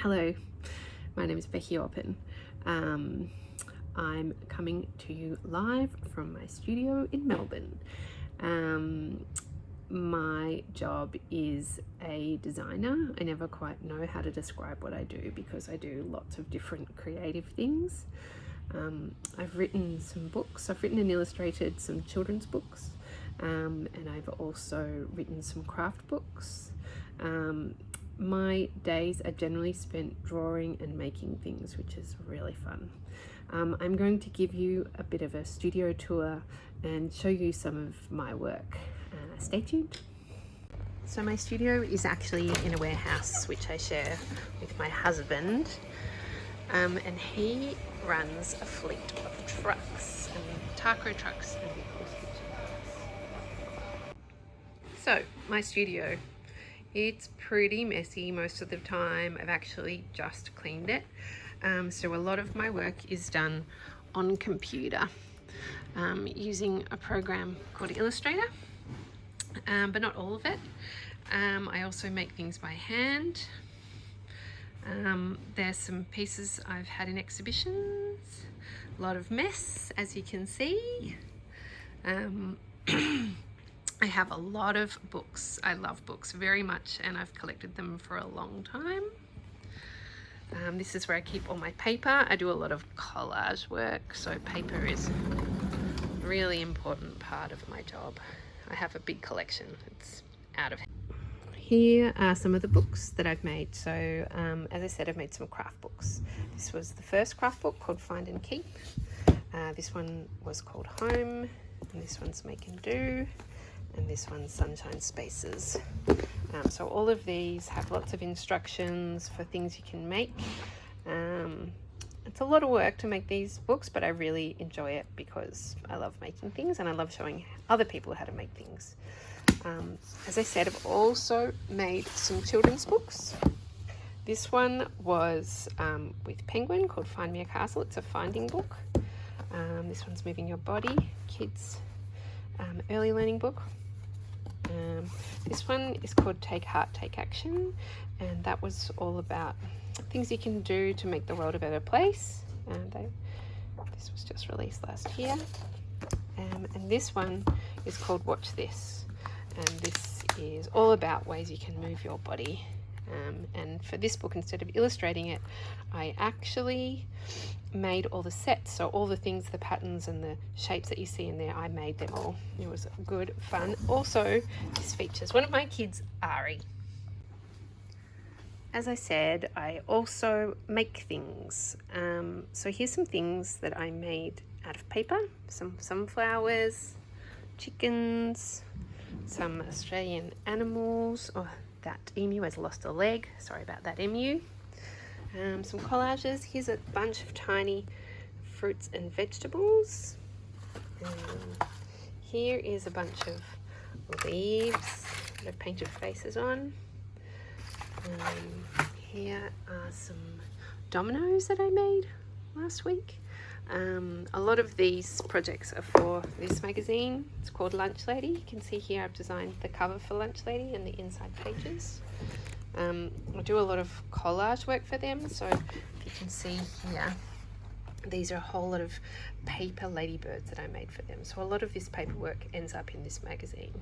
Hello, my name is Beci Orpin. I'm coming to you live from my studio in Melbourne. My job is a designer. I never quite know how to describe what I do because I do lots of different creative things. I've written some books. I've written and illustrated some children's books, and I've also written some craft books. My days are generally spent drawing and making things, which is really fun. I'm going to give you a bit of a studio tour and show you some of my work. Stay tuned. So my studio is actually in a warehouse which I share with my husband, and he runs a fleet of trucks, and taco trucks and vehicles. So my studio, it's pretty messy most of the time. I've actually just cleaned it. So a lot of my work is done on computer using a program called Illustrator, but not all of it. I also make things by hand. There's some pieces I've had in exhibitions, a lot of mess, as you can see. I have a lot of books. I love books very much, and I've collected them for a long time. This is where I keep all my paper. I do a lot of collage work, so paper is a really important part of my job. I have a big collection. It's out of hand. Here are some of the books that I've made. So as I said, I've made some craft books. This was the first craft book called Find and Keep. This one was called Home, and this one's Make and Do, and this one's Sunshine Spaces. So all of these have lots of instructions for things you can make. It's a lot of work to make these books, but I really enjoy it because I love making things and I love showing other people how to make things. As I said, I've also made some children's books. This one was with Penguin, called Find Me a Castle. It's a finding book. This one's Moving Your Body, kids early learning book. This one is called Take Heart, Take Action, and that was all about things you can do to make the world a better place. And this was just released last year. And this one is called Watch This, and this is all about ways you can move your body. And for this book, instead of illustrating it, I actually made all the sets. So all the things, the patterns and the shapes that you see in there, I made them all. It was good fun. Also, this features one of my kids, Ari. As I said, I also make things. So here's some things that I made out of paper. Some sunflowers, chickens, some Australian animals. Oh, that emu has lost a leg. Sorry about that, emu. Some collages. Here's a bunch of tiny fruits and vegetables. Here is a bunch of leaves that I've painted faces on. Here are some dominoes that I made last week. A lot of these projects are for this magazine. It's called Lunch Lady. You can see here I've designed the cover for Lunch Lady and the inside pages. I do a lot of collage work for them, so if you can see here, these are a whole lot of paper ladybirds that I made for them. So a lot of this paperwork ends up in this magazine.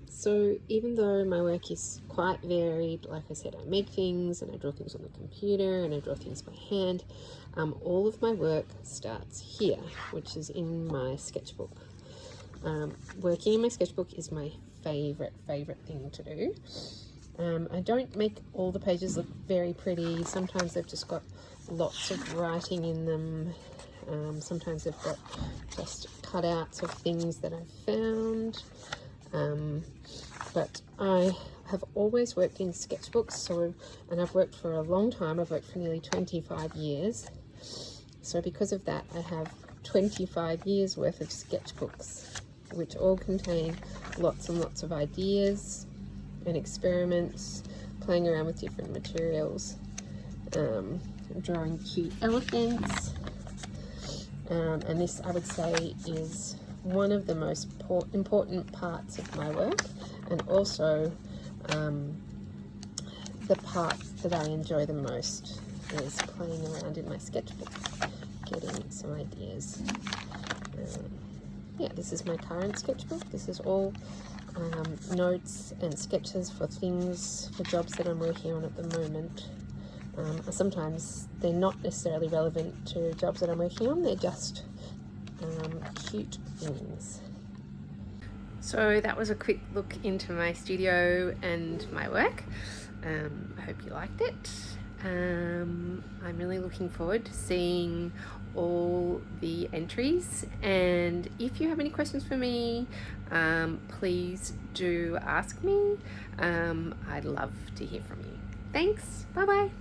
So even though my work is quite varied, like I said, I make things and I draw things on the computer and I draw things by hand, all of my work starts here, which is in my sketchbook. Working in my sketchbook is my favorite thing to do. I don't make all the pages look very pretty. Sometimes they've just got lots of writing in them. Sometimes they've got just cutouts of things that I've found. But I have always worked in sketchbooks, and I've worked for a long time. I've worked for nearly 25 years. So because of that, I have 25 years worth of sketchbooks, which all contain lots and lots of ideas and experiments, playing around with different materials, drawing cute elephants. And this, I would say, is one of the most important parts of my work, and also the part that I enjoy the most, is playing around in my sketchbook, getting some ideas. Yeah, this is my current sketchbook. This is all notes and sketches for things, for jobs that I'm working on at the moment. Sometimes they're not necessarily relevant to jobs that I'm working on, they're just cute things. So that was a quick look into my studio and my work. I hope you liked it. I'm really looking forward to seeing all the entries, and if you have any questions for me, please do ask me. I'd love to hear from you. Thanks. Bye bye.